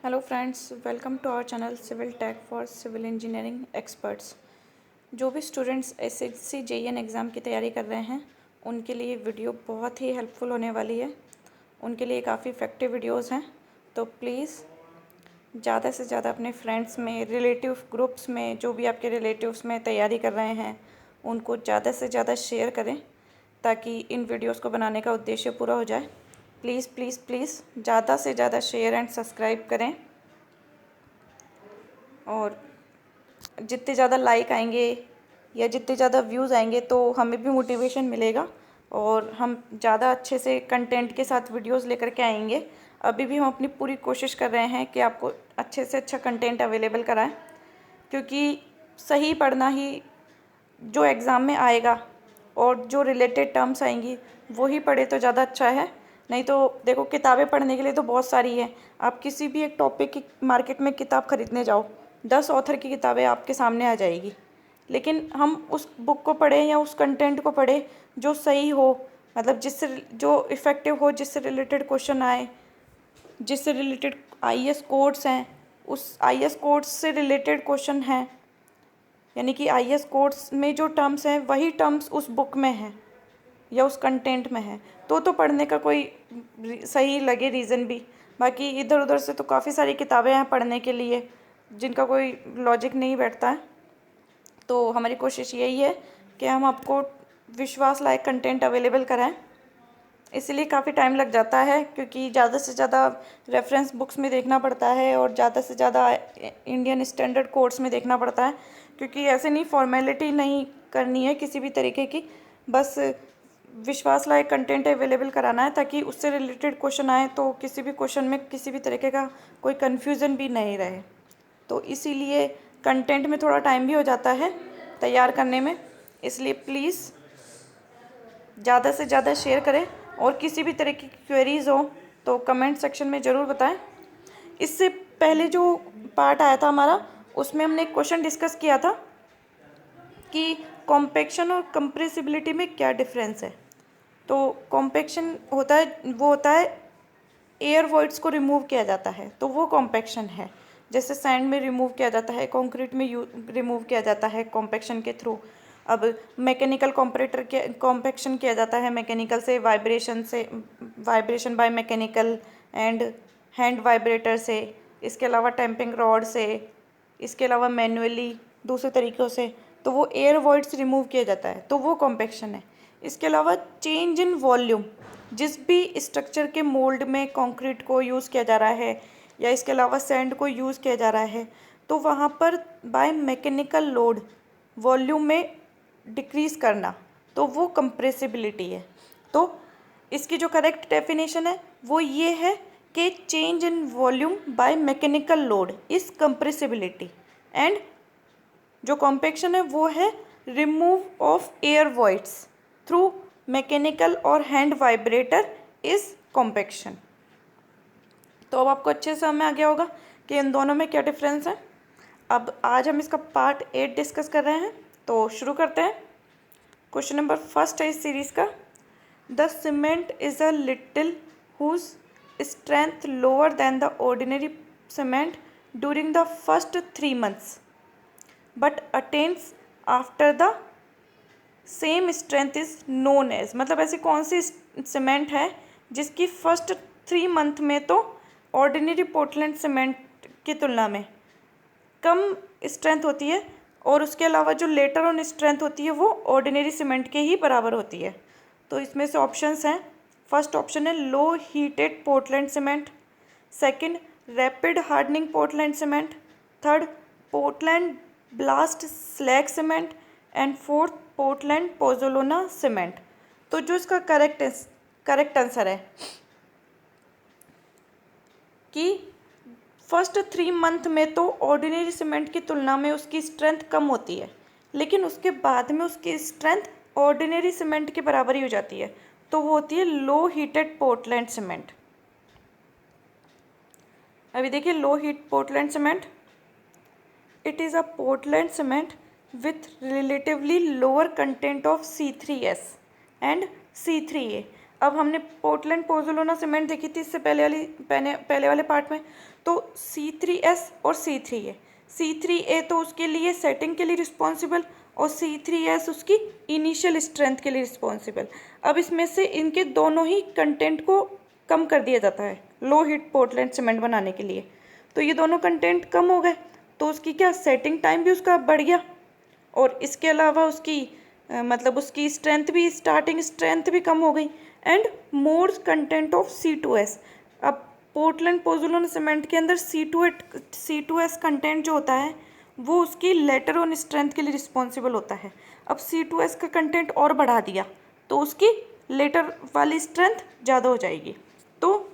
Hello friends, welcome to our channel civil tech for civil engineering experts. जो भी students SSC JEN exam की तैयारी कर रहे हैं उनके लिए वीडियो बहुत ही हेल्पफुल होने वाली है। उनके लिए काफ़ी इफ़ेक्टिव वीडियोस हैं, तो प्लीज़ ज़्यादा से ज़्यादा अपने फ्रेंड्स में, रिलेटिव ग्रुप्स में, जो भी आपके रिलेटिव्स में तैयारी कर रहे हैं उनको ज़्यादा से ज़्यादा शेयर करें ताकि इन वीडियोस को बनाने का उद्देश्य पूरा हो जाए। प्लीज़ प्लीज़ प्लीज़ ज़्यादा से ज़्यादा शेयर एंड सब्सक्राइब करें, और जितने ज़्यादा लाइक आएंगे या जितने ज़्यादा व्यूज़ आएंगे तो हमें भी मोटिवेशन मिलेगा और हम ज़्यादा अच्छे से कंटेंट के साथ वीडियोस लेकर के आएंगे। अभी भी हम अपनी पूरी कोशिश कर रहे हैं कि आपको अच्छे से अच्छा कंटेंट अवेलेबल कराएं, क्योंकि सही पढ़ना ही जो एग्ज़ाम में आएगा और जो रिलेटेड टर्म्स आएंगी वही पढ़े तो ज़्यादा अच्छा है। नहीं तो देखो, किताबें पढ़ने के लिए तो बहुत सारी हैं। आप किसी भी एक टॉपिक की मार्केट में किताब खरीदने जाओ, 10 ऑथर की किताबें आपके सामने आ जाएगी, लेकिन हम उस बुक को पढ़ें या उस कंटेंट को पढ़ें जो सही हो, मतलब जिससे जो इफ़ेक्टिव हो, जिससे रिलेटेड क्वेश्चन आए, जिससे रिलेटेड आईएएस कोड्स हैं, उस आईएएस कोड्स से रिलेटेड क्वेश्चन हैं, यानी कि आईएएस कोड्स में जो टर्म्स हैं वही टर्म्स उस बुक में हैं या उस कंटेंट में है, तो पढ़ने का कोई सही लगे रीज़न भी। बाकी इधर उधर से तो काफ़ी सारी किताबें हैं पढ़ने के लिए जिनका कोई लॉजिक नहीं बैठता है। तो हमारी कोशिश यही है कि हम आपको विश्वास लायक कंटेंट अवेलेबल कराएं। इसीलिए काफ़ी टाइम लग जाता है, क्योंकि ज़्यादा से ज़्यादा रेफरेंस बुक्स में देखना पड़ता है और ज़्यादा से ज़्यादा इंडियन स्टैंडर्ड कोड्स में देखना पड़ता है, क्योंकि ऐसे नहीं, फॉर्मेलिटी नहीं करनी है किसी भी तरीके की, बस विश्वास लायक कंटेंट अवेलेबल कराना है ताकि उससे रिलेटेड क्वेश्चन आए तो किसी भी क्वेश्चन में किसी भी तरीके का कोई कन्फ्यूज़न भी नहीं रहे। तो इसीलिए कंटेंट में थोड़ा टाइम भी हो जाता है तैयार करने में, इसलिए प्लीज़ ज़्यादा से ज़्यादा शेयर करें, और किसी भी तरह की क्वेरीज़ हो तो कमेंट सेक्शन में ज़रूर बताएं। इससे पहले जो पार्ट आया था हमारा, उसमें हमने एक क्वेश्चन डिस्कस किया था कि कॉम्पैक्शन और कंप्रेसिबिलिटी में क्या डिफरेंस है। तो कॉम्पैक्शन होता है, वो होता है एयर वॉइड्स को रिमूव किया जाता है, तो वो कॉम्पैक्शन है। जैसे सैंड में रिमूव किया जाता है, कंक्रीट में रिमूव किया जाता है कॉम्पैक्शन के थ्रू। अब मैकेनिकल कॉम्परेटर के कॉम्पैक्शन किया जाता है मैकेनिकल से, vibration by mechanical and hand vibrator से, इसके अलावा टैंपिंग रॉड से, इसके अलावा मैनुअली दूसरे तरीक़ों से। तो वो एयर वॉइड्स रिमूव किया जाता है, तो वो कॉम्पैक्शन है। इसके अलावा चेंज इन वॉल्यूम, जिस भी स्ट्रक्चर के मोल्ड में कंक्रीट को यूज़ किया जा रहा है या इसके अलावा सैंड को यूज़ किया जा रहा है, तो वहाँ पर बाय मैकेनिकल लोड वॉल्यूम में डिक्रीज़ करना, तो वो कंप्रेसिबिलिटी है। तो इसकी जो करेक्ट डेफिनेशन है वो ये है कि change in volume by mechanical load is compressibility, and जो कॉम्पैक्शन है वो है remove of air voids through mechanical और हैंड वाइब्रेटर इज़ कॉम्पैक्शन। तो अब आपको अच्छे से समझ में आ गया होगा कि इन दोनों में क्या डिफरेंस है। अब आज हम इसका पार्ट 8 डिस्कस कर रहे हैं, तो शुरू करते हैं। क्वेश्चन नंबर फर्स्ट है इस सीरीज़ का। The cement is a little whose strength lower than the ordinary cement during the first 3 months but attains after the same strength is known as. मतलब ऐसी कौन सी सीमेंट है जिसकी फर्स्ट 3 month में तो ऑर्डिनरी पोर्टलैंड सीमेंट की तुलना में कम स्ट्रेंथ होती है, और उसके अलावा जो लेटर ऑन स्ट्रेंथ होती है वो ऑर्डिनरी सीमेंट के ही बराबर होती है। तो इसमें से ऑप्शंस हैं। फर्स्ट ऑप्शन है low heated Portland cement, second rapid hardening Portland cement, third Portland blast slag cement, and fourth Portland pozzolana cement. तो जो इसका करेक्ट आंसर है कि फर्स्ट 3 month में तो ऑर्डिनरी सीमेंट की तुलना में उसकी स्ट्रेंथ कम होती है, लेकिन उसके बाद में उसकी स्ट्रेंथ ऑर्डिनरी सीमेंट के बराबर ही हो जाती है, तो वो होती है लो हीटेड पोर्टलैंड सीमेंट। अभी देखिए, low heat Portland cement, it is a Portland cement with relatively lower content of C3S and C3A. अब हमने पोर्टलैंड पोज़ोलाना सीमेंट देखी थी इससे पहले वाले पार्ट में। तो C3S और C3A, C3A तो उसके लिए सेटिंग के लिए रिस्पॉन्सिबल और C3S उसकी इनिशियल स्ट्रेंथ के लिए रिस्पॉन्सिबल। अब इसमें से इनके दोनों ही कंटेंट को कम कर दिया जाता है लो हीट पोर्टलैंड सीमेंट बनाने के लिए। तो ये दोनों कंटेंट कम हो गए तो उसकी क्या सेटिंग टाइम भी उसका बढ़ गया, और इसके अलावा उसकी मतलब उसकी स्ट्रेंथ भी, स्टार्टिंग स्ट्रेंथ भी कम हो गई, and more content of C2S। अब पोर्टलैंड पोज़ोलाना सीमेंट के अंदर C2S कंटेंट जो होता है वो उसकी लेटर ऑन स्ट्रेंथ के लिए रिस्पॉन्सिबल होता है। अब C2S का कंटेंट और बढ़ा दिया तो उसकी लेटर वाली स्ट्रेंथ ज़्यादा हो जाएगी। तो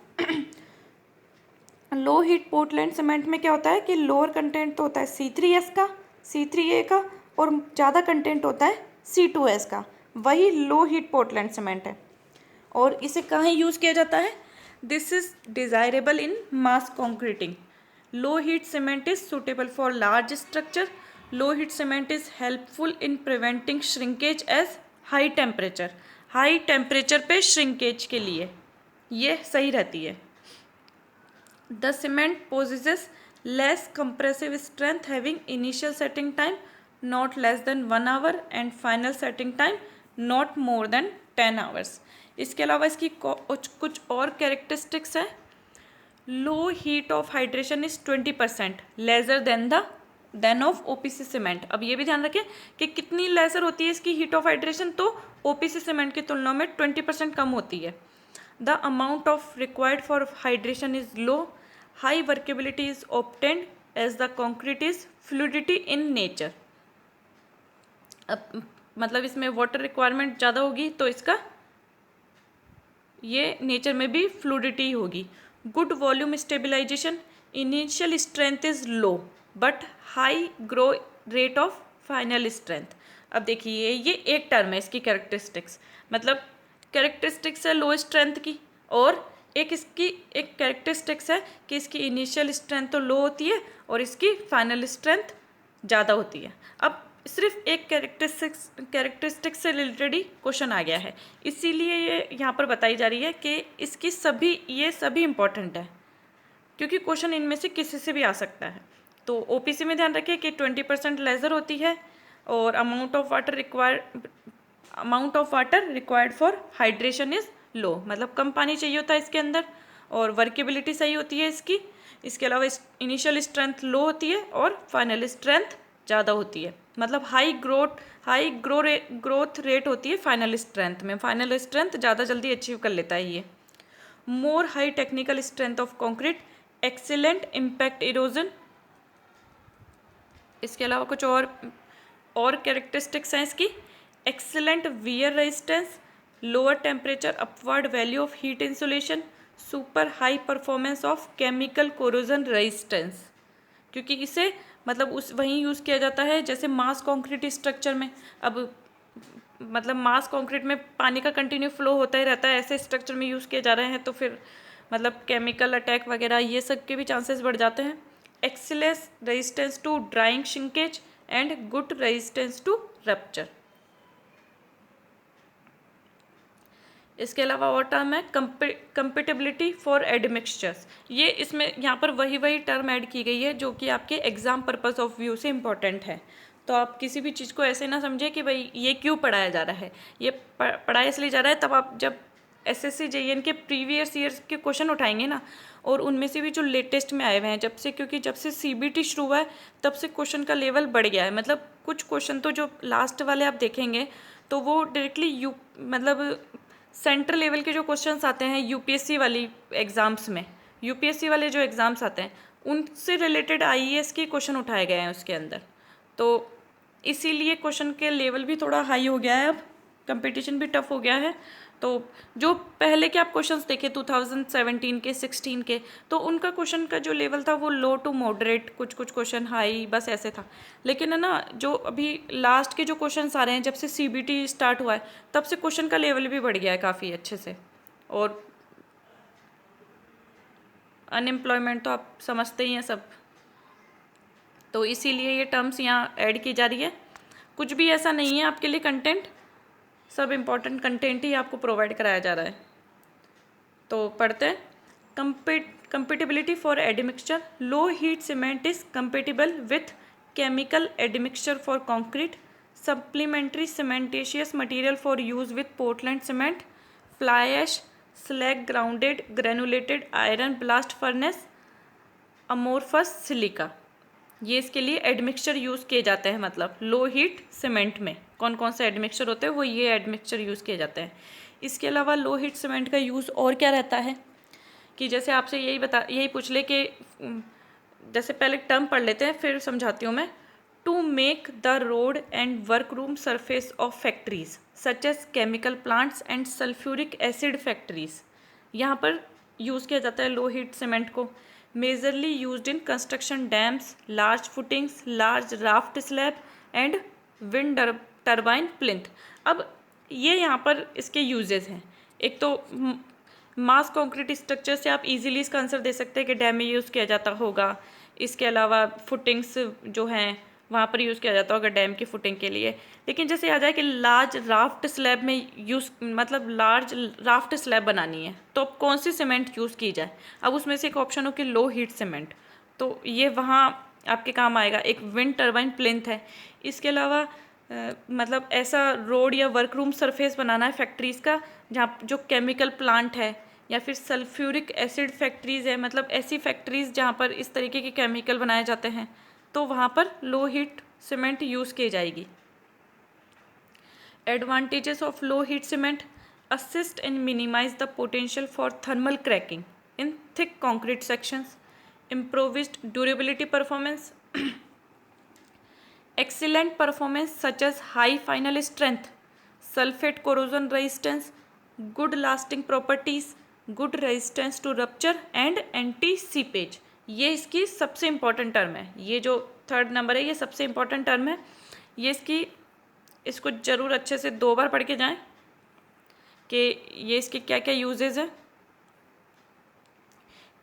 लो हीट पोर्टलैंड सीमेंट में क्या होता है कि लोअर कंटेंट तो होता है C3S का, C3A का, और ज़्यादा कंटेंट होता है C2S का। वही लो हीट पोर्टलैंड सीमेंट है। और इसे कहाँ यूज़ किया जाता है? This is desirable in mass concreting. Low heat cement is suitable for large structure. Low heat cement is helpful in preventing shrinkage as high temperature पे श्रिंकेज के लिए ये सही रहती है। The cement possesses less compressive strength, having initial setting time not less than 1 hour and final setting time not more than 10 hours. इसके अलावा इसकी कुछ और कैरेक्टरिस्टिक्स है। Low heat of hydration is 20% lesser than of OPC cement. अब ये भी ध्यान रखें कि कितनी लेजर होती है इसकी हीट ऑफ हाइड्रेशन, तो OPC सीमेंट की तुलना में 20% कम होती है। The amount of required for hydration is low. High workability is obtained as the concrete is fluidity in nature. अब मतलब इसमें वाटर रिक्वायरमेंट ज़्यादा होगी तो इसका ये नेचर में भी फ्लूडिटी होगी। Good volume stabilisation, initial strength is low but high grow rate of final strength. अब देखिए ये एक टर्म है इसकी कैरेक्टरिस्टिक्स, मतलब कैरेक्टरिस्टिक्स है लो स्ट्रेंथ की, और एक इसकी एक कैरेक्टरिस्टिक्स है कि इसकी इनिशियल स्ट्रेंथ तो लो होती है और इसकी फाइनल स्ट्रेंथ ज़्यादा होती है। अब सिर्फ एक कैरेक्टरिस्टिक्स से रिलेटेड ही क्वेश्चन आ गया है, इसीलिए ये यहाँ पर बताई जा रही है कि इसकी ये सभी इंपॉर्टेंट है क्योंकि क्वेश्चन इनमें से किसी से भी आ सकता है। तो OPC में ध्यान रखिए कि 20% लेजर होती है और amount of water required for hydration is low, मतलब कम पानी चाहिए होता है इसके अंदर, और वर्केबिलिटी सही होती है इसकी। इसके अलावा इनिशियल स्ट्रेंथ लो होती है और फाइनल स्ट्रेंथ ज़्यादा होती है, मतलब हाई ग्रोथ रेट होती है फाइनल स्ट्रेंथ में। फाइनल स्ट्रेंथ ज़्यादा जल्दी अचीव कर लेता है ये। More high technical strength of concrete, excellent impact erosion. इसके अलावा कुछ और कैरेक्टरिस्टिक्स हैं इसकी। Excellent wear resistance, lower temperature upward value of heat insulation, super high performance of chemical corrosion resistance, क्योंकि इसे मतलब वहीं यूज़ किया जाता है जैसे मास कंक्रीट स्ट्रक्चर में। अब मतलब मास कंक्रीट में पानी का कंटिन्यू फ्लो होता ही रहता है, ऐसे स्ट्रक्चर में यूज़ किए जा रहे हैं तो फिर मतलब केमिकल अटैक वगैरह ये सब के भी चांसेस बढ़ जाते हैं। Excellence resistance to drying shrinkage and good resistance to rupture. इसके अलावा और टर्म है कंपेटेबिलिटी फॉर एडमिक्सचर्स। ये इसमें यहाँ पर वही टर्म ऐड की गई है जो कि आपके एग्जाम पर्पस ऑफ व्यू से इम्पॉर्टेंट है। तो आप किसी भी चीज़ को ऐसे ना समझे कि भाई ये क्यों पढ़ाया जा रहा है, ये पढ़ाया इसलिए जा रहा है। तब आप जब SSC JEN के प्रीवियस ईयर्स के क्वेश्चन उठाएंगे ना, और उनमें से भी जो लेटेस्ट में आए हुए हैं क्योंकि जब से CBT शुरू हुआ है तब से क्वेश्चन का लेवल बढ़ गया है। मतलब कुछ क्वेश्चन तो जो लास्ट वाले आप देखेंगे तो वो डायरेक्टली मतलब सेंट्रल लेवल के जो क्वेश्चंस आते हैं UPSC वाली एग्ज़ाम्स में, UPSC वाले जो एग्ज़ाम्स आते हैं उनसे रिलेटेड IAS के क्वेश्चन उठाए गए हैं उसके अंदर। तो इसीलिए क्वेश्चन के लेवल भी थोड़ा हाई हो गया है, अब कंपटीशन भी टफ हो गया है। तो जो पहले के आप क्वेश्चंस देखे 2017 के 16 के, तो उनका क्वेश्चन का जो लेवल था वो लो टू मॉडरेट, कुछ क्वेश्चन हाई, बस ऐसे था। लेकिन है ना, जो अभी लास्ट के जो क्वेश्चंस आ रहे हैं, जब से CBT स्टार्ट हुआ है तब से क्वेश्चन का लेवल भी बढ़ गया है काफ़ी अच्छे से। और अनएम्प्लॉयमेंट तो आप समझते ही हैं सब, तो इसीलिए ये टर्म्स यहाँ ऐड की जा रही है। कुछ भी ऐसा नहीं है आपके लिए कंटेंट, सब इम्पॉर्टेंट कंटेंट ही आपको प्रोवाइड कराया जा रहा है। तो पढ़ते हैं। Compatibility for admixture, low heat cement is compatible with chemical admixture for concrete, supplementary cementitious material for use with Portland cement, fly ash, slag grounded granulated iron blast furnace, amorphous silica. ये इसके लिए admixture use किए जाते हैं। मतलब लो heat cement में कौन कौन से एडमिक्सचर होते हैं, वो ये एडमिक्सचर यूज़ किए जाते हैं। इसके अलावा लो हीट सीमेंट का यूज़ और क्या रहता है कि जैसे आपसे यही पूछ ले कि जैसे पहले टर्म पढ़ लेते हैं फिर समझाती हूँ मैं। To make the road and work room surface of factories such as chemical plants and sulphuric acid factories, यहाँ पर यूज़ किया जाता है लो हीट सीमेंट को। Majorly used in construction dams, large footings, large raft slab and wind turbine plinth. अब ये यहाँ पर इसके यूजेस हैं। एक तो मास कंक्रीट स्ट्रक्चर से आप इजीली इसका आंसर दे सकते हैं कि डैम में यूज़ किया जाता होगा। इसके अलावा फुटिंग्स जो हैं वहाँ पर यूज़ किया जाता होगा डैम की फुटिंग के लिए। लेकिन जैसे आ जाए कि लार्ज राफ्ट स्लैब में मतलब लार्ज राफ्ट स्लैब बनानी है तो अब कौन सी सीमेंट यूज़ की जाए। अब उसमें से एक ऑप्शन हो कि लो हीट सीमेंट, तो ये वहाँ आपके काम आएगा। एक विंड टरबाइन प्लिंथ है। इसके अलावा मतलब ऐसा रोड या वर्क रूम सरफेस बनाना है फैक्ट्रीज़ का जहाँ जो केमिकल प्लांट है या फिर सल्फ्यूरिक एसिड फैक्ट्रीज़ है, मतलब ऐसी फैक्ट्रीज़ जहाँ पर इस तरीके के केमिकल बनाए जाते हैं, तो वहाँ पर लो हीट सीमेंट यूज़ की जाएगी। Advantages of low heat cement, assist and minimise the potential for thermal cracking in thick concrete sections, improvised durability performance, excellent performance such as high final strength, sulfate corrosion resistance, good lasting properties, good resistance to rupture and anti seepage। ये इसकी सबसे important term है। ये जो third number है ये सबसे important term है। ये इसको ज़रूर अच्छे से 2 बार पढ़ के जाएं कि ये इसके क्या क्या यूजेस है।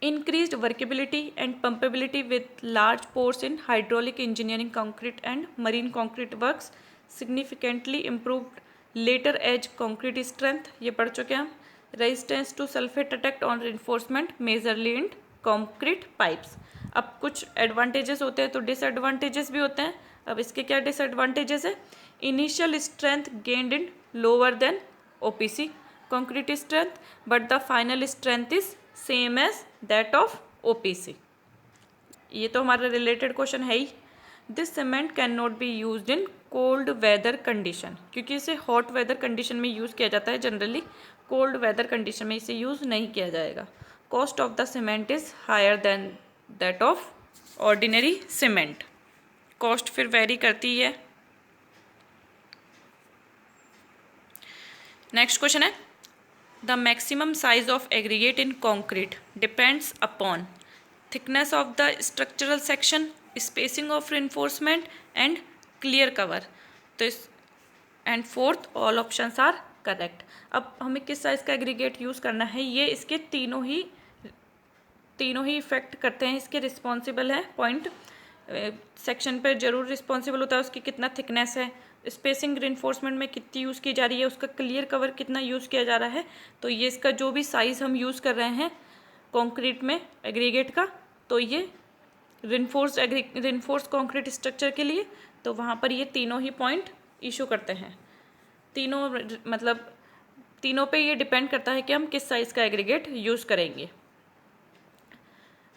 Increased workability and pumpability with large pores in hydraulic engineering concrete and marine concrete works, significantly improved later edge concrete strength, ये पढ़ चुके हैं हम। Resistance to sulfate attack on reinforcement majorly in concrete pipes। अब कुछ advantages होते हैं तो डिसएडवांटेजेस भी होते हैं। अब इसके क्या डिसएडवांटेजेस है। Initial strength gained in lower than OPC concrete strength but the final strength is same as that of OPC। ये तो हमारा रिलेटेड क्वेश्चन है ही। This cement can not be used in cold weather condition, क्योंकि इसे hot weather condition में use किया जाता है। जनरली कोल्ड वेदर कंडीशन में इसे यूज़ नहीं किया जाएगा। Cost of the cement is higher than that of ordinary cement. Cost फिर वेरी करती है। नेक्स्ट क्वेश्चन है, the maximum size of aggregate in concrete depends upon thickness of the structural section, spacing of reinforcement and clear cover। तो इस and fourth all options are correct। अब हमें किस size का एग्रीगेट यूज़ करना है, ये इसके तीनों ही इफेक्ट करते हैं। इसके रिस्पॉन्सिबल है पॉइंट सेक्शन पर जरूर रिस्पॉन्सिबल होता है, उसकी कितना थिकनेस है, स्पेसिंग रिइंफोर्समेंट में कितनी यूज़ की जा रही है, उसका क्लियर कवर कितना यूज़ किया जा रहा है। तो ये इसका जो भी साइज़ हम यूज़ कर रहे हैं कंक्रीट में एग्रीगेट का, तो ये रिइंफोर्स कंक्रीट स्ट्रक्चर के लिए, तो वहाँ पर ये तीनों ही पॉइंट इशू करते हैं। तीनों पे ये डिपेंड करता है कि हम किस साइज़ का एग्रीगेट यूज़ करेंगे।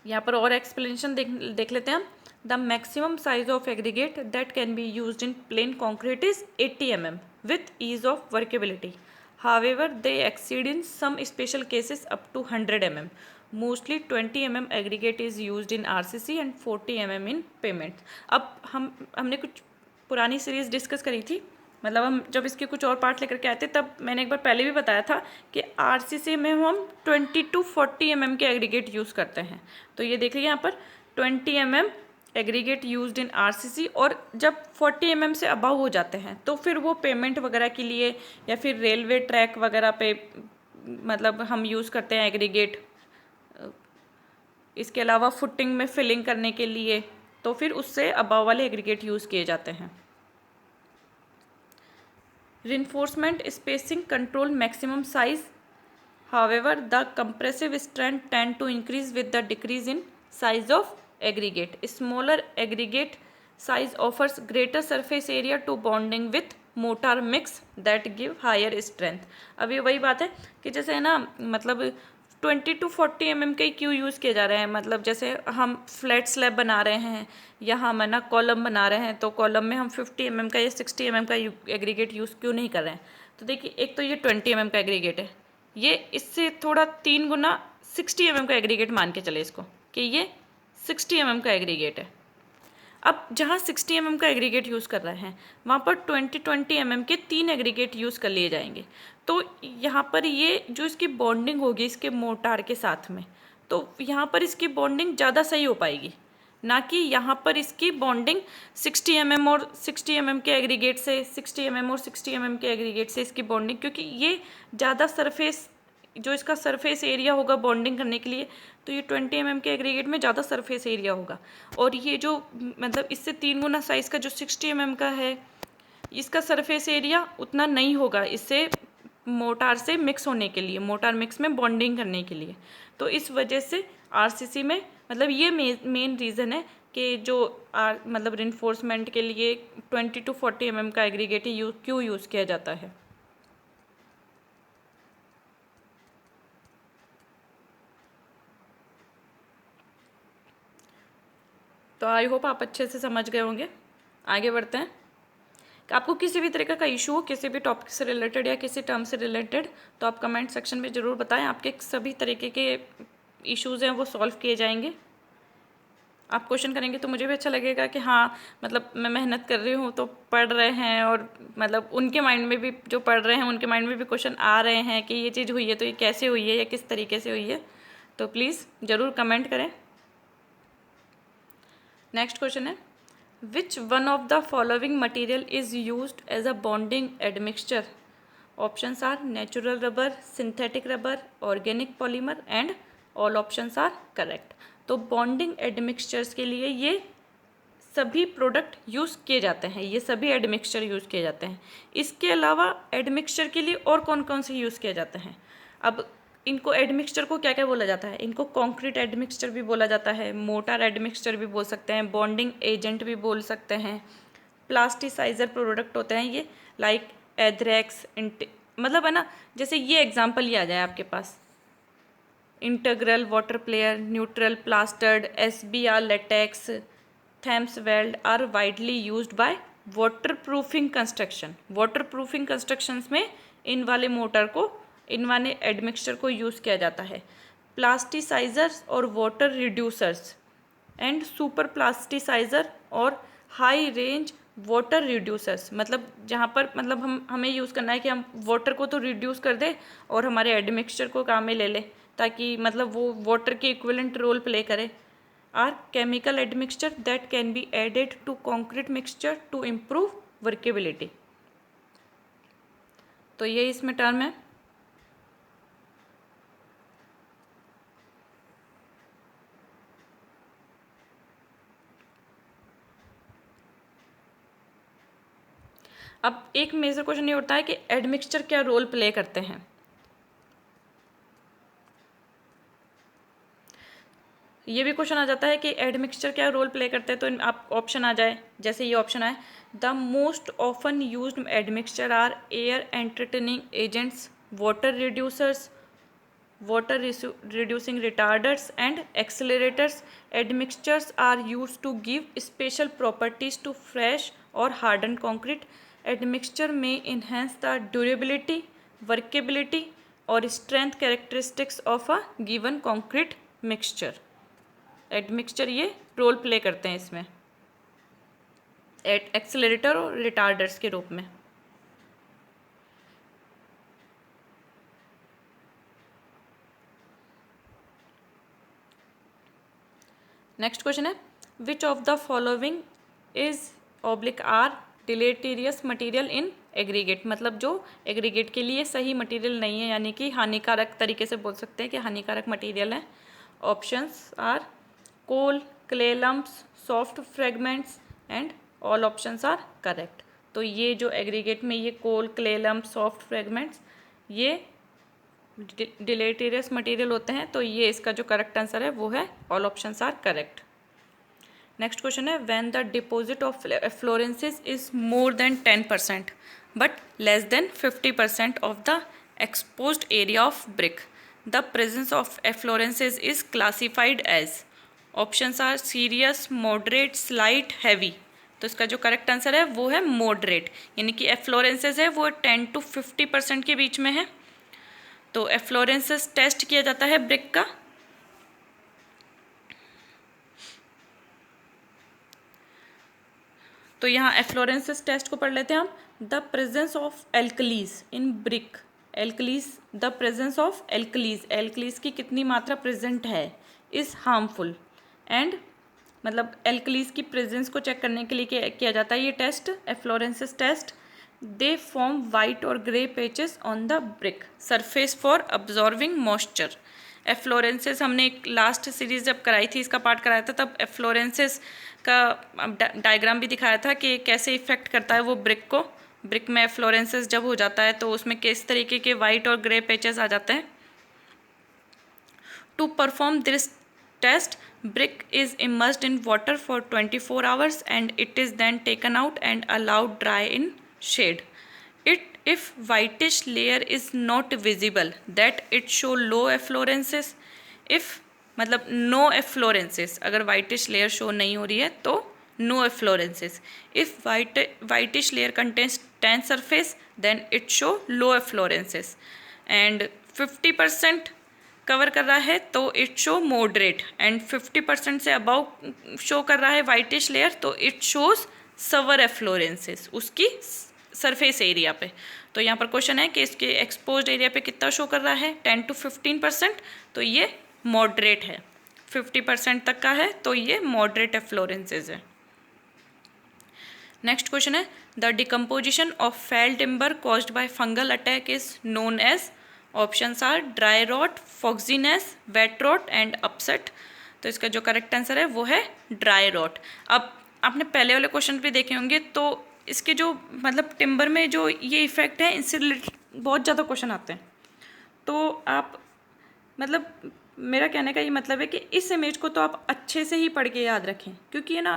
यहाँ पर और एक्सप्लेनेशन देख लेते हैं हम। The maximum size of aggregate that can be used in plain concrete is 80 mm with ease of workability. However, they exceed in some special cases up to 100 mm. Mostly 20 mm aggregate is used in RCC and 40 mm in pavement। अब हमने कुछ पुरानी series discuss करी थी, मतलब हम जब इसके कुछ और पार्ट लेकर के आए थे तब मैंने एक बार पहले भी बताया था कि RCC में हम 20 to 40 mm के एग्रीगेट यूज़ करते हैं। तो ये देखिए यहाँ पर 20 mm aggregate used in RCC, और जब 40 mm से अबव हो जाते हैं तो फिर वो पेमेंट वगैरह के लिए या फिर रेलवे ट्रैक वगैरह पे मतलब हम यूज़ करते हैं एग्रीगेट। इसके अलावा फुटिंग में फिलिंग करने के लिए तो फिर उससे अबव वाले एग्रीगेट यूज़ किए जाते हैं। Reinforcement spacing control maximum size However, the compressive strength tend to increase with the decrease in size of aggregate. Smaller aggregate size offers greater surface area to bonding with motor mix that give higher strength. अब ये वही बात है कि जैसे है ना, मतलब 20 to 40 mm के क्यों यूज़ किए जा रहे हैं, मतलब जैसे हम फ्लैट स्लैब बना रहे हैं या हम है ना कॉलम बना रहे हैं, तो कॉलम में हम 50 mm का या 60 mm का एग्रीगेट यूज़ क्यों नहीं कर रहे हैं। तो देखिए, एक तो ये 20 mm का एग्रीगेट है, ये इससे थोड़ा 3 गुना 60 mm का एग्रीगेट मान के चले इसको कि ये 60 mm का एग्रीगेट है। अब जहाँ 60 mm का एग्रीगेट यूज़ कर रहे हैं वहाँ पर 20 mm के 3 एग्रीगेट यूज़ कर लिए जाएंगे। तो यहाँ पर ये जो इसकी बॉन्डिंग होगी इसके मोटार के साथ में, तो यहाँ पर इसकी बॉन्डिंग ज़्यादा सही हो पाएगी, ना कि यहाँ पर इसकी बॉन्डिंग 60 mm और 60 mm के एग्रीगेट से 60 mm और 60 mm के एग्रीगेट से इसकी बॉन्डिंग, क्योंकि ये ज़्यादा सरफेस जो इसका सरफेस एरिया होगा बॉन्डिंग करने के लिए, तो ये 20 mm के एग्रीगेट में ज़्यादा सरफेस एरिया होगा। और ये जो मतलब इससे 3 गुना साइज़ का जो 60 mm का है, इसका सरफेस एरिया उतना नहीं होगा इससे मोटार से मिक्स होने के लिए, मोटार मिक्स में बॉन्डिंग करने के लिए। तो इस वजह से आरसीसी में मतलब ये मेन रीज़न है कि जो मतलब रिइंफोर्समेंट के लिए 20 to 40 mm का एग्रीगेट क्यों यूज़ किया जाता है। तो आई होप आप अच्छे से समझ गए होंगे। आगे बढ़ते हैं। आपको किसी भी तरीके का इशू हो किसी भी टॉपिक से रिलेटेड या किसी टर्म से रिलेटेड, तो आप कमेंट सेक्शन में ज़रूर बताएं। आपके सभी तरीके के इश्यूज़ हैं वो सॉल्व किए जाएंगे। आप क्वेश्चन करेंगे तो मुझे भी अच्छा लगेगा कि हाँ, मतलब मैं मेहनत कर रही हूँ तो पढ़ रहे हैं, और मतलब उनके माइंड में भी जो पढ़ रहे हैं उनके माइंड में भी क्वेश्चन आ रहे हैं कि ये चीज़ हुई है तो ये कैसे हुई है या किस तरीके से हुई है। तो प्लीज़ ज़रूर कमेंट करें। नेक्स्ट क्वेश्चन है, which one of the following material is used as a bonding admixture. Options are natural rubber, synthetic rubber, organic polymer and all options are correct. तो बॉन्डिंग एडमिक्सचर्स के लिए ये सभी product use किए जाते हैं, ये सभी एडमिक्सचर यूज़ किए जाते हैं। इसके अलावा एडमिक्सचर के लिए और कौन कौन से यूज़ किए जाते हैं। अब इनको एडमिक्सचर को क्या क्या बोला जाता है, इनको कंक्रीट एडमिक्सचर भी बोला जाता है, मोटार एडमिक्सचर भी बोल सकते हैं, बॉन्डिंग एजेंट भी बोल सकते हैं, प्लास्टिसाइजर प्रोडक्ट होते हैं ये, लाइक एथरेक्स मतलब है ना, जैसे ये एग्जांपल ही आ जाए आपके पास, integral water player, neutral plastered, SBR latex, themes weld are widely used by waterproofing construction. Waterproofing constructions में इन वाले मोटर को, इन वाले एडमिक्सचर को यूज़ किया जाता है। प्लास्टिसाइजर्स और water reducers and super plasticizer और हाई रेंज वाटर रिड्यूसर्स, मतलब जहाँ पर मतलब हमें यूज़ करना है कि हम वाटर को तो रिड्यूस कर दें और हमारे एडमिक्सचर को काम में ले लें ताकि मतलब वो वाटर के इक्विवेलेंट रोल प्ले करे, are chemical admixture that can be added to concrete mixture to improve workability. तो ये इसमें टर्म है। अब एक मेजर क्वेश्चन ये उठता है कि एडमिक्सचर क्या रोल प्ले करते हैं। ये भी क्वेश्चन आ जाता है कि एडमिक्सचर क्या रोल प्ले करते हैं, तो आप ऑप्शन आ जाए, जैसे ये ऑप्शन आए, the most often used admixture are air entertaining agents, water reducers, water reducing retardants and accelerators. Admixtures are used to give special properties to fresh or hardened concrete. Admixture may enhance the durability, workability or strength characteristics of a given concrete mixture. Admixture ये role play करते हैं इसमें accelerator और रिटार्डर्स के रूप में। Next question है, which of the following is oblique or deleterious material in aggregate. मतलब जो एग्रीगेट के लिए सही मटेरियल नहीं है, यानी कि हानिकारक तरीके से बोल सकते हैं कि हानिकारक मटेरियल है। Options are coal, clay lumps, soft fragments and all options are correct. तो ये जो एग्रीगेट में ये coal, clay lump, soft fragments, ये डिलेटेरियस मटेरियल होते हैं। तो ये इसका जो करेक्ट आंसर है वो है all options are correct. Next question है when the deposit of efflorescences is more than 10% but less than 50% of the exposed area of brick the presence of efflorescences is classified as. Options are serious, moderate, slight, heavy. तो इसका जो correct answer है वो है moderate, यानी कि एफ्लोरेंसेस है वो 10 to 50% के बीच में है। तो एफ्लोरेंसेस टेस्ट किया जाता है ब्रिक का। तो यहाँ एफ्लोरेंसेस टेस्ट को पढ़ लेते हैं हम। The presence of alkalis in brick, alkalis, the presence of alkalis, alkalis की कितनी मात्रा प्रेजेंट है, इज हार्मफुल। एंड मतलब एल्कलीज की प्रेजेंस को चेक करने के लिए किया जाता है ये test, efflorescences test. They form white और grey patches on the brick surface for absorbing moisture. Efflorescences हमने एक लास्ट सीरीज जब कराई थी, इसका पार्ट कराया था, तब एफ्लोरेंसेस का डायग्राम भी दिखाया था कि कैसे इफेक्ट करता है वो ब्रिक को। ब्रिक में एफ्लोरेंसेस जब हो जाता है तो उसमें किस तरीके के वाइट और ग्रे पैचेस आ जाते हैं। To perform this test brick is immersed in water for 24 hours and it is then taken out and allowed dry in shade. If whitish layer is not visible that it show low efflorescence. if मतलब no efflorescence, अगर whitish layer show नहीं हो रही है तो no efflorescence. if whitish layer contains tan surface then it show low efflorescence and 50% cover कर रहा है तो इट शो मॉडरेट एंड 50% से अबव शो कर रहा है वाइटिश लेयर तो इट शोज सवर एफ्लोरेंसेस उसकी सरफेस एरिया पे। तो यहाँ पर क्वेश्चन है कि इसके एक्सपोज्ड एरिया पे कितना शो कर रहा है, 10 to 15%, तो ये मॉडरेट है। 50% तक का है तो ये मॉडरेट एफ्लोरेंसेस है। नेक्स्ट क्वेश्चन है the decomposition of fell timber caused by fungal attack is known as. Options are dry rot, foxiness, wet rot and upset. तो इसका जो करेक्ट आंसर है वो है ड्राई रॉट। अब आपने पहले वाले क्वेश्चन भी देखे होंगे तो इसके जो मतलब टिम्बर में जो ये इफेक्ट है इससे रिलेटेड बहुत ज़्यादा क्वेश्चन आते हैं। तो आप मतलब मेरा कहने का ये मतलब है कि इस इमेज को तो आप अच्छे से ही पढ़ के याद रखें, क्योंकि ये ना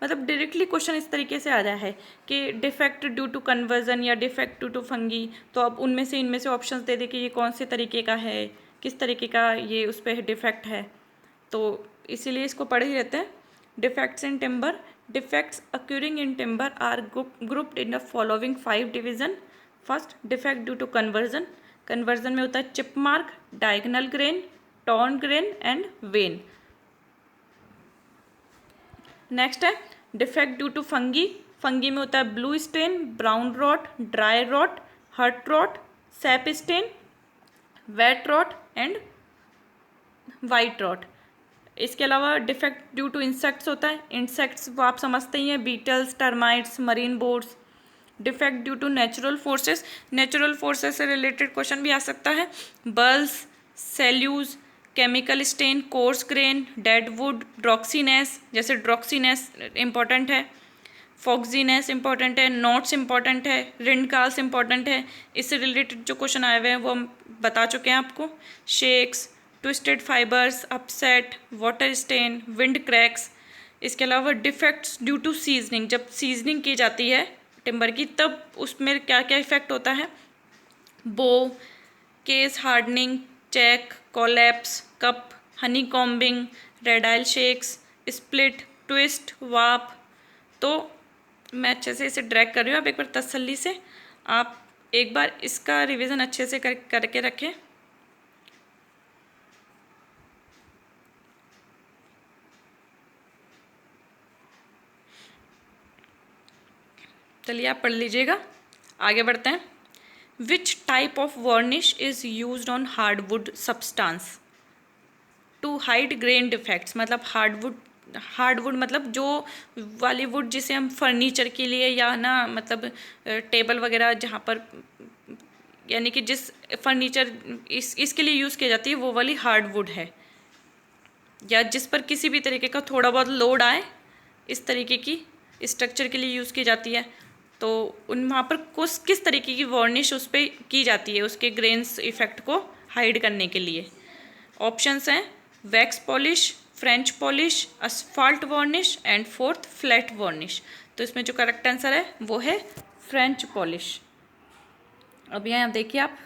मतलब डायरेक्टली क्वेश्चन इस तरीके से आ रहा है कि डिफेक्ट ड्यू टू कन्वर्जन या डिफेक्ट ड्यू टू फंगी, तो अब उनमें से इनमें से ऑप्शंस दे दे कि ये कौन से तरीके का है, किस तरीके का ये उस पर डिफेक्ट है। तो इसीलिए इसको पढ़ ही रहते हैं। Defects in timber, defects occurring in timber are grouped in the following 5 division. First, defect due to conversion, conversion में होता है chip mark, diagonal grain, torn grain and wane. Next है defect due to fungi, fungi में होता है blue stain, brown rot, dry rot, heart rot, sap stain, wet rot and white rot. इसके अलावा defect due to insects होता है, insects वो आप समझते ही हैं, beetles, termites, marine borers. Defect due to natural forces, natural forces से रिलेटेड क्वेश्चन भी आ सकता है, burls, cellules, chemical stain, coarse grain, dead wood, druxiness, जैसे ड्रॉक्सीनेस इंपॉर्टेंट है, फॉक्सीनेस इंपॉर्टेंट है, नोट्स इंपॉर्टेंट है, रिंडकाल्स इंपॉर्टेंट है। इससे रिलेटेड जो क्वेश्चन आए हुए हैं वो हम बता चुके हैं आपको। Shakes, twisted fibres, upset, water stain, wind cracks. इसके अलावा डिफेक्ट्स ड्यू टू सीजनिंग, जब सीजनिंग की जाती है टिम्बर की तब उसमें क्या क्या इफेक्ट होता है, bow, case hardening, check, collapse, cup, honeycombing, radial shakes, split, twist, warp. तो मैं अच्छे से इसे ड्रैग कर रही हूँ, आप एक बार तसल्ली से आप एक बार इसका रिवीजन अच्छे से करके रखें। चलिए आप पढ़ लीजिएगा, आगे बढ़ते हैं। Which type of varnish is used on hardwood substance to hide grain defects. मतलब हार्डवुड मतलब जो वाली वुड जिसे हम फर्नीचर के लिए या ना मतलब टेबल वगैरह जहाँ पर यानी कि जिस फर्नीचर इसके लिए यूज़ की जाती है वो वाली हार्डवुड है, या जिस पर किसी भी तरीके का थोड़ा बहुत लोड आए इस तरीके की स्ट्रक्चर के लिए यूज़ की जाती है। तो उन वहाँ पर किस तरीके की वार्निश उस पर की जाती है उसके ग्रेन्स इफेक्ट को हाइड करने के लिए। ऑप्शंस हैं wax polish, French polish, asphalt varnish and fourth flat varnish. तो इसमें जो करेक्ट आंसर है वो है फ्रेंच पॉलिश। अब यहाँ देखिए आप,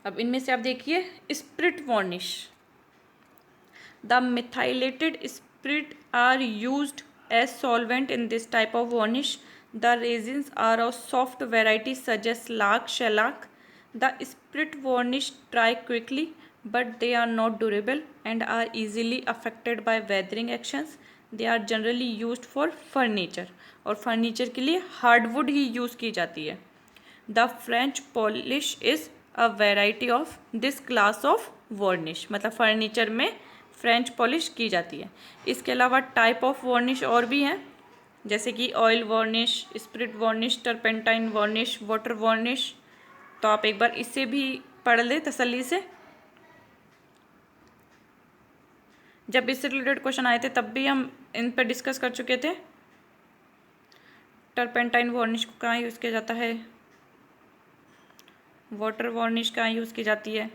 अब इनमें से आप देखिए spirit varnish. The methylated spirit are used as solvent in this type of varnish. The resins are of soft variety such as lac, shellac. The spirit varnish dry quickly, but they are not durable and are easily affected by weathering actions. They are generally used for furniture. और furniture के लिए hardwood ही use की जाती है। The French polish is a variety of this class of varnish, मतलब furniture में French polish की जाती है। इसके अलावा टाइप ऑफ वार्निश और भी हैं, जैसे कि oil varnish, spirit varnish, turpentine varnish, water varnish. तो आप एक बार इससे भी पढ़ लें तसल्ली से। जब इससे रिलेटेड क्वेश्चन आए थे तब भी हम इन पर डिस्कस कर चुके थे। टर्पेंटाइन वार्निश को कहाँ यूज़ किया जाता है, वाटर वार्निश कहाँ यूज़ की जाती है।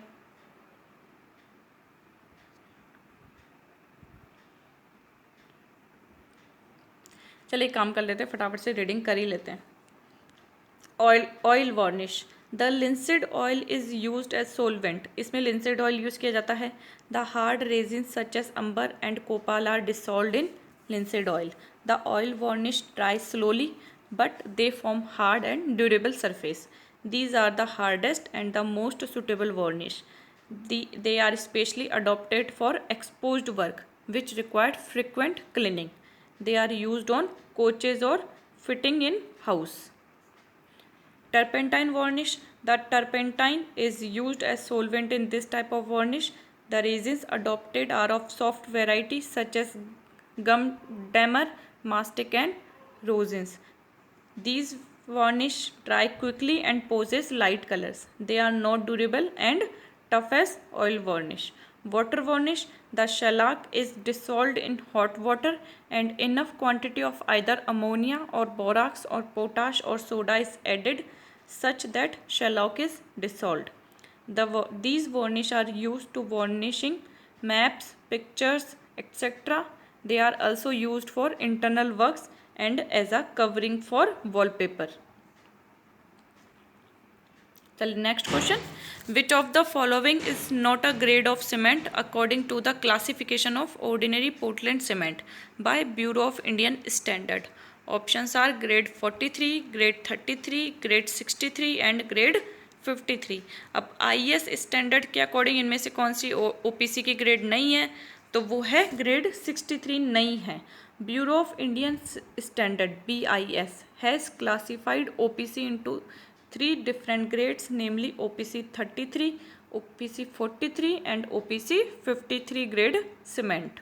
चलिए काम कर लेते हैं, फटाफट से रीडिंग कर ही लेते हैं। Oil varnish. The linseed oil is used as solvent. इसमें लिंसिड ऑयल यूज़ किया जाता है। The hard resins such as amber and copal are dissolved in linseed oil. The oil varnish dry slowly but they form hard and durable surface. These are the hardest and the most suitable varnish. They are specially adopted for exposed work which required frequent cleaning. They are used on coaches or fitting in house. Turpentine varnish. The turpentine is used as solvent in this type of varnish. The resins adopted are of soft variety such as gum dammer, mastic and rosins. These varnish dry quickly and possess light colors. They are not durable and tough as oil varnish. Water varnish. The shellac is dissolved in hot water and enough quantity of either ammonia or borax or potash or soda is added such that shellac is dissolved. These varnish are used to varnishing maps, pictures, etc. They are also used for internal works and as a covering for wallpaper. चलिए next question. Which of the following is not a grade of cement according to the classification of ordinary Portland cement by bureau of Indian standard. Options are grade 43, grade 33, grade 63 and grade 53। अब IS standard के according इनमें से कौन सी OPC की grade नहीं है, तो वो है ग्रेड 63 नहीं है। Bureau of Indian standard BIS has classified OPC into 3 different grades, namely OPC 33, OPC 43 and OPC 53 grade cement.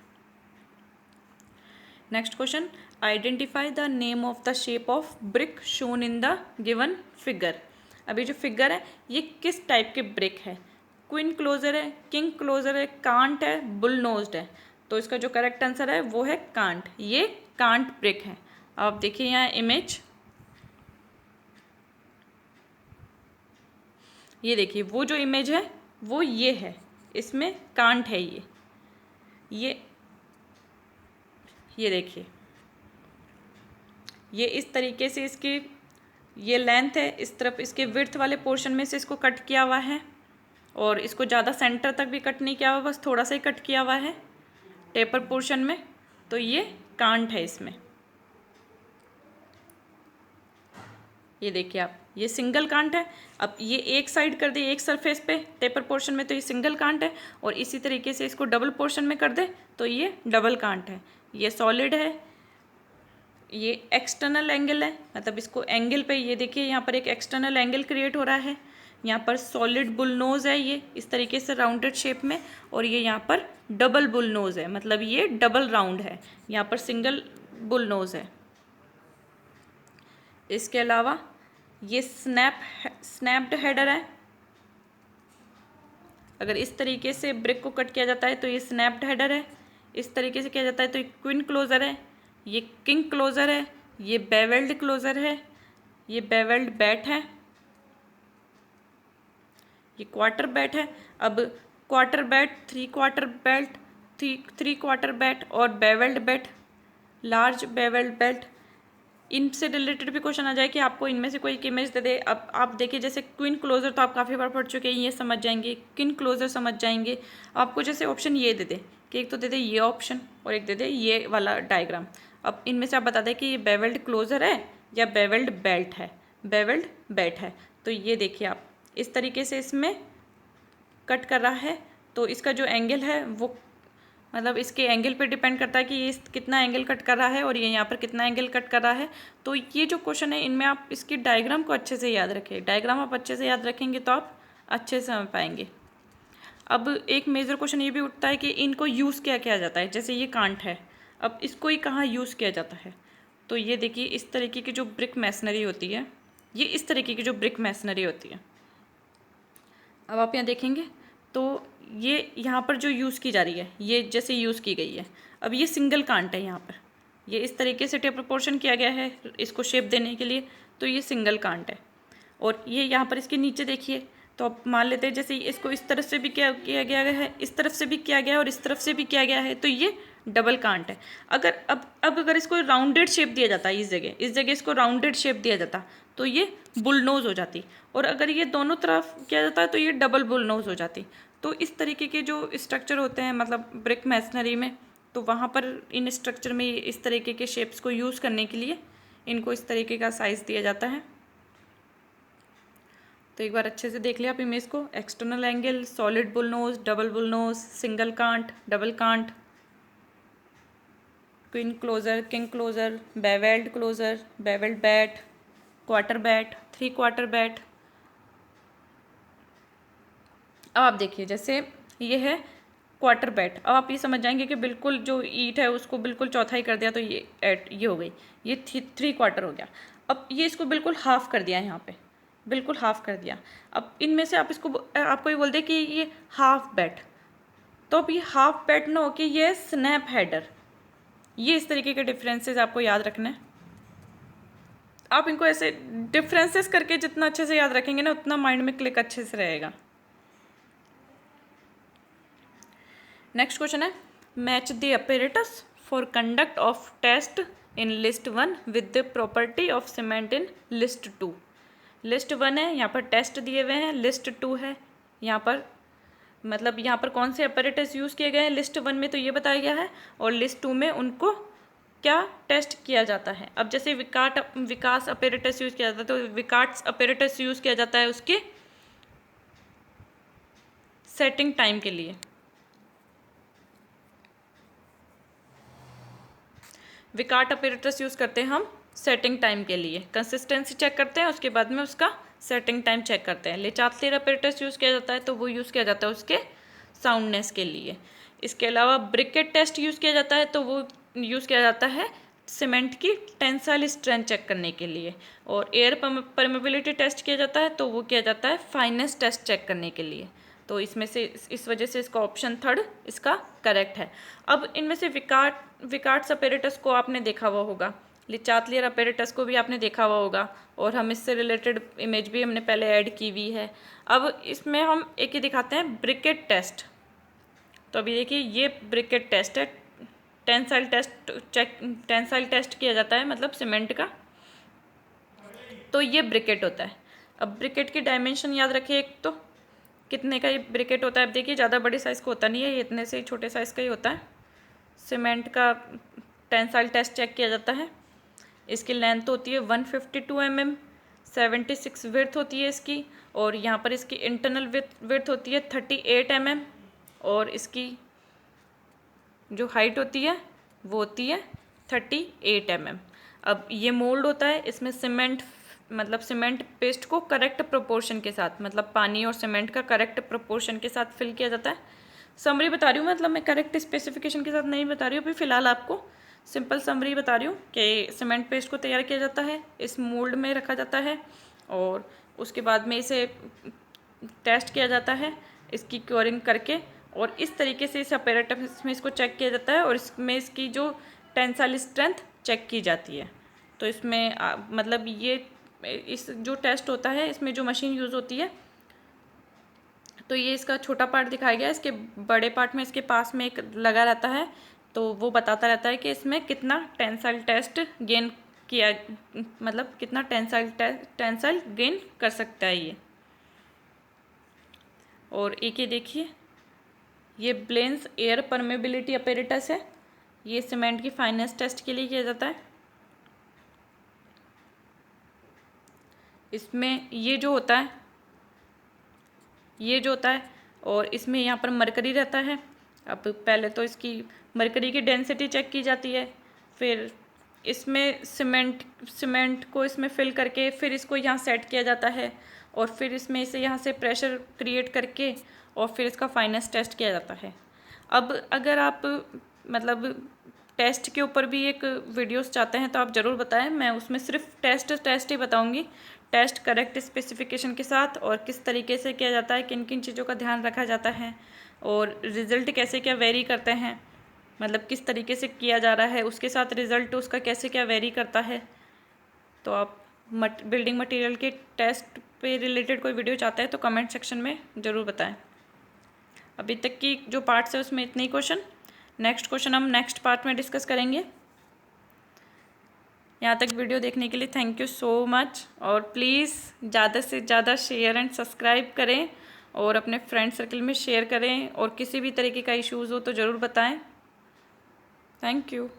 Next question, identify the name of the shape of brick shown in the given figure. अभी जो figure है ये किस type के brick है, queen closure है, king closure है, can't है, बुल नोज्ड है। तो इसका जो करेक्ट आंसर है वो है कांट। ये कांट ब्रिक है। आप देखिए यहाँ इमेज, ये देखिए वो जो इमेज है वो ये है, इसमें कांट है ये देखिए, ये इस तरीके से इसकी ये लेंथ है, इस तरफ इसके विड्थ वाले पोर्शन में से इसको कट किया हुआ है और इसको ज़्यादा सेंटर तक भी कट नहीं किया हुआ, बस थोड़ा सा ही कट किया हुआ है टेपर पोर्शन में। तो ये कांट है इसमें। ये देखिए आप, ये सिंगल कांट है। अब ये एक साइड कर दे एक सरफेस पे टेपर पोर्शन में तो ये सिंगल कांट है, और इसी तरीके से इसको डबल पोर्शन में कर दे तो ये डबल कांट है। ये सॉलिड है, ये एक्सटर्नल एंगल है, मतलब इसको एंगल पे ये देखिए यहाँ पर एक एक्सटर्नल एंगल क्रिएट हो रहा है। यहाँ पर सॉलिड बुल नोज़ है ये इस तरीके से राउंडेड शेप में, और ये यहाँ पर डबल बुल नोज़ है, मतलब ये डबल राउंड है, यहाँ पर सिंगल बुल नोज़ है। इसके अलावा ये स्नैप्ड हेडर है, अगर इस तरीके से ब्रिक को कट किया जाता है तो ये स्नैप्ड हेडर है, इस तरीके से किया जाता है तो ये क्वीन क्लोज़र है, ये किंग क्लोज़र है, ये बेवेल्ड क्लोज़र है, ये बेवेल्ड बैट है, ये क्वार्टर बैट है। अब quarter bat, three quarter bat, three quarter bat और bevelled bat, large bevelled bat, इनसे रिलेटेड भी क्वेश्चन आ जाए कि आपको इनमें से कोई एक इमेज दे दे। अब आप देखिए जैसे क्वीन क्लोजर तो आप काफ़ी बार पढ़ चुके हैं, ये समझ जाएंगे, किंग क्लोजर समझ जाएंगे। आपको जैसे ऑप्शन ये दे दे कि एक तो दे दे ये ऑप्शन और एक दे दे ये वाला डायग्राम। अब इनमें से आप बता दें कि ये बेवेल्ड क्लोजर है या बेवेल्ड बेल्ट है, बेवेल्ड बैट है। तो ये देखिए आप इस तरीके से इसमें कट कर रहा है, तो इसका जो एंगल है वो मतलब इसके एंगल पे डिपेंड करता है कि ये कितना एंगल कट कर रहा है और ये यहाँ पर कितना एंगल कट कर रहा है। तो ये जो क्वेश्चन है इनमें आप इसकी डायग्राम को अच्छे से याद रखें, डायग्राम आप अच्छे से याद रखेंगे तो आप अच्छे से समझ पाएंगे। अब एक मेजर क्वेश्चन ये भी उठता है कि इनको यूज़ क्या किया जाता है, जैसे ये कांट है, अब इसको ही कहाँ यूज़ किया जाता है। तो ये देखिए इस तरीके की जो ब्रिक मैसनरी होती है, ये इस तरीके की जो ब्रिक मैसनरी होती है, अब आप यहाँ देखेंगे तो ये यहाँ पर जो यूज़ की जा रही है ये जैसे यूज़ की गई है। अब ये सिंगल कांट है, यहाँ पर ये इस तरीके से टेप प्रोपोर्शन किया गया है इसको शेप देने के लिए, तो ये सिंगल कांट है। और ये यहाँ पर इसके नीचे देखिए, तो आप मान लेते हैं जैसे इसको इस तरफ से भी किया गया है, इस तरफ से भी किया गया है और इस तरफ से भी किया गया है, तो ये डबल कांट है। अगर अब अगर इसको राउंडेड शेप दिया जाता है, इस जगह इसको राउंडेड शेप दिया जाता तो ये बुलनोज हो जाती, और अगर ये दोनों तरफ किया जाता है तो ये डबल बुलनोज हो जाती। तो इस तरीके के जो स्ट्रक्चर होते हैं मतलब ब्रिक मैसनरी में, तो वहाँ पर इन स्ट्रक्चर में इस तरीके के शेप्स को यूज़ करने के लिए इनको इस तरीके का साइज़ दिया जाता है। तो एक बार अच्छे से देख लिया आप इमेज को, external angle, solid bullnose, double bullnose, single cant, double cant, queen closer, king closer, bevelled closer, bevelled bat, quarter bat, three quarter bat. अब आप देखिए जैसे ये है क्वार्टर बैट, अब आप ये समझ जाएंगे कि बिल्कुल जो ईट है उसको बिल्कुल चौथाई कर दिया तो ये हो गई, ये थ्री क्वार्टर हो गया। अब ये इसको बिल्कुल हाफ कर दिया, यहाँ पे बिल्कुल हाफ कर दिया। अब इनमें से आप इसको आपको ये बोल दे कि ये हाफ बैट, तो अब ये हाफ बैट ना हो कि ये स्नैप हेडर। ये इस तरीके के डिफरेंसेस आपको याद रखना है। आप इनको ऐसे डिफरेंसेस करके जितना अच्छे से याद रखेंगे ना उतना माइंड में क्लिक अच्छे से रहेगा। नेक्स्ट क्वेश्चन है, match the apparatus for conduct of test in list 1 with the property of cement in list 2। List 1 है, यहाँ पर टेस्ट दिए हुए हैं, लिस्ट 2 है, यहाँ पर मतलब यहाँ पर कौन से अपैरेटस यूज़ किए गए हैं लिस्ट 1 में तो ये बताया गया है, और लिस्ट 2 में उनको क्या टेस्ट किया जाता है। अब जैसे विकास अपैरेटस यूज़ किया जाता है तो विकास अपैरेटस यूज़ किया जाता है उसके सेटिंग टाइम के लिए। विकाट अपैरेटस यूज़ करते हैं हम सेटिंग टाइम के लिए, कंसिस्टेंसी चेक करते हैं, उसके बाद में उसका सेटिंग टाइम चेक करते हैं। लेचाथलियर अपैरेटस यूज़ किया जाता है तो वो यूज़ किया जाता है उसके साउंडनेस के लिए। इसके अलावा ब्रिकेट टेस्ट यूज़ किया जाता है तो वो यूज़ किया जाता है सीमेंट की टेंसाइल स्ट्रेंथ चेक करने के लिए। और एयर परमेबिलिटी टेस्ट किया जाता है तो वो किया जाता है फाइनेस टेस्ट चेक करने के लिए। तो इसमें से इस वजह से इसका ऑप्शन 3 इसका करेक्ट है। अब इनमें से विकाट्स अपैरेटस को आपने देखा हुआ होगा, लेचाथलियर अपैरेटस को भी आपने देखा हुआ होगा, और हम इससे रिलेटेड इमेज भी हमने पहले ऐड की हुई है। अब इसमें हम एक ही दिखाते हैं ब्रिकेट टेस्ट। तो अभी देखिए ये ब्रिकेट टेस्ट है, टेंसाइल टेस्ट किया जाता है मतलब सीमेंट का, तो ये ब्रिकेट होता है। अब ब्रिकेट की डायमेंशन याद रखिए, एक तो कितने का ये ब्रिकेट होता है। अब देखिए ज़्यादा बड़े साइज़ का होता नहीं है, ये इतने से ही छोटे साइज़ का ही होता है। सीमेंट का टेंसाइल टेस्ट चेक किया जाता है। इसकी लेंथ होती है 152 mm, 76 विड्थ होती है इसकी, और यहाँ पर इसकी इंटरनल विड्थ होती है 38 mm, और इसकी जो हाइट होती है वो होती है 38 mm। अब ये मोल्ड होता है, इसमें सीमेंट पेस्ट को करेक्ट प्रोपोर्शन के साथ, मतलब पानी और सीमेंट का करेक्ट प्रोपोर्शन के साथ फिल किया जाता है। समरी बता रही हूँ, मतलब मैं करेक्ट स्पेसिफिकेशन के साथ नहीं बता रही हूँ अभी फ़िलहाल, आपको सिंपल समरी बता रही हूँ कि सीमेंट पेस्ट को तैयार किया जाता है, इस मोल्ड में रखा जाता है, और उसके बाद में इसे टेस्ट किया जाता है। इसकी क्योरिंग करके, और इस तरीके से इस अपैरेटस में इसको चेक किया जाता है और इसमें इसकी जो टेंसाइल स्ट्रेंथ चेक की जाती है। तो इसमें मतलब ये इस जो टेस्ट होता है इसमें जो मशीन यूज़ होती है, तो ये इसका छोटा पार्ट दिखाया गया है। इसके बड़े पार्ट में इसके पास में एक लगा रहता है, तो वो बताता रहता है कि इसमें कितना टेंसाइल टेस्ट गेन किया, मतलब कितना टेंसाइल गेन कर सकता है ये। और एक ये देखिए, ये ब्लेंस एयर परमेबिलिटी अपैरेटस है। ये सीमेंट की फाइनेंस टेस्ट के लिए किया जाता है। इसमें ये जो होता है और इसमें यहाँ पर मरकरी रहता है। अब पहले तो इसकी मरकरी की डेंसिटी चेक की जाती है, फिर इसमें सीमेंट को इसमें फिल करके फिर इसको यहाँ सेट किया जाता है, और फिर इसमें इसे यहाँ से प्रेशर क्रिएट करके और फिर इसका फाइनेंस टेस्ट किया जाता है। अब अगर आप मतलब टेस्ट के ऊपर भी एक वीडियोस चाहते हैं तो आप ज़रूर बताएं, मैं उसमें सिर्फ टेस्ट ही बताऊंगी। टेस्ट करेक्ट स्पेसिफिकेशन के साथ और किस तरीके से किया जाता है, किन किन चीज़ों का ध्यान रखा जाता है, और रिज़ल्ट कैसे क्या वेरी करते हैं, मतलब किस तरीके से किया जा रहा है उसके साथ रिज़ल्ट उसका कैसे क्या वेरी करता है। तो आप बिल्डिंग मटेरियल के टेस्ट पे रिलेटेड कोई वीडियो चाहते हैं तो कमेंट सेक्शन में ज़रूर बताएं। अभी तक की जो पार्ट्स है उसमें इतने ही क्वेश्चन। नेक्स्ट क्वेश्चन हम नेक्स्ट पार्ट में डिस्कस करेंगे। यहाँ तक वीडियो देखने के लिए थैंक यू सो मच, और प्लीज़ ज़्यादा से ज़्यादा शेयर एंड सब्सक्राइब करें और अपने फ्रेंड सर्कल में शेयर करें, और किसी भी तरीके का इश्यूज़ हो तो ज़रूर बताएं। Thank you.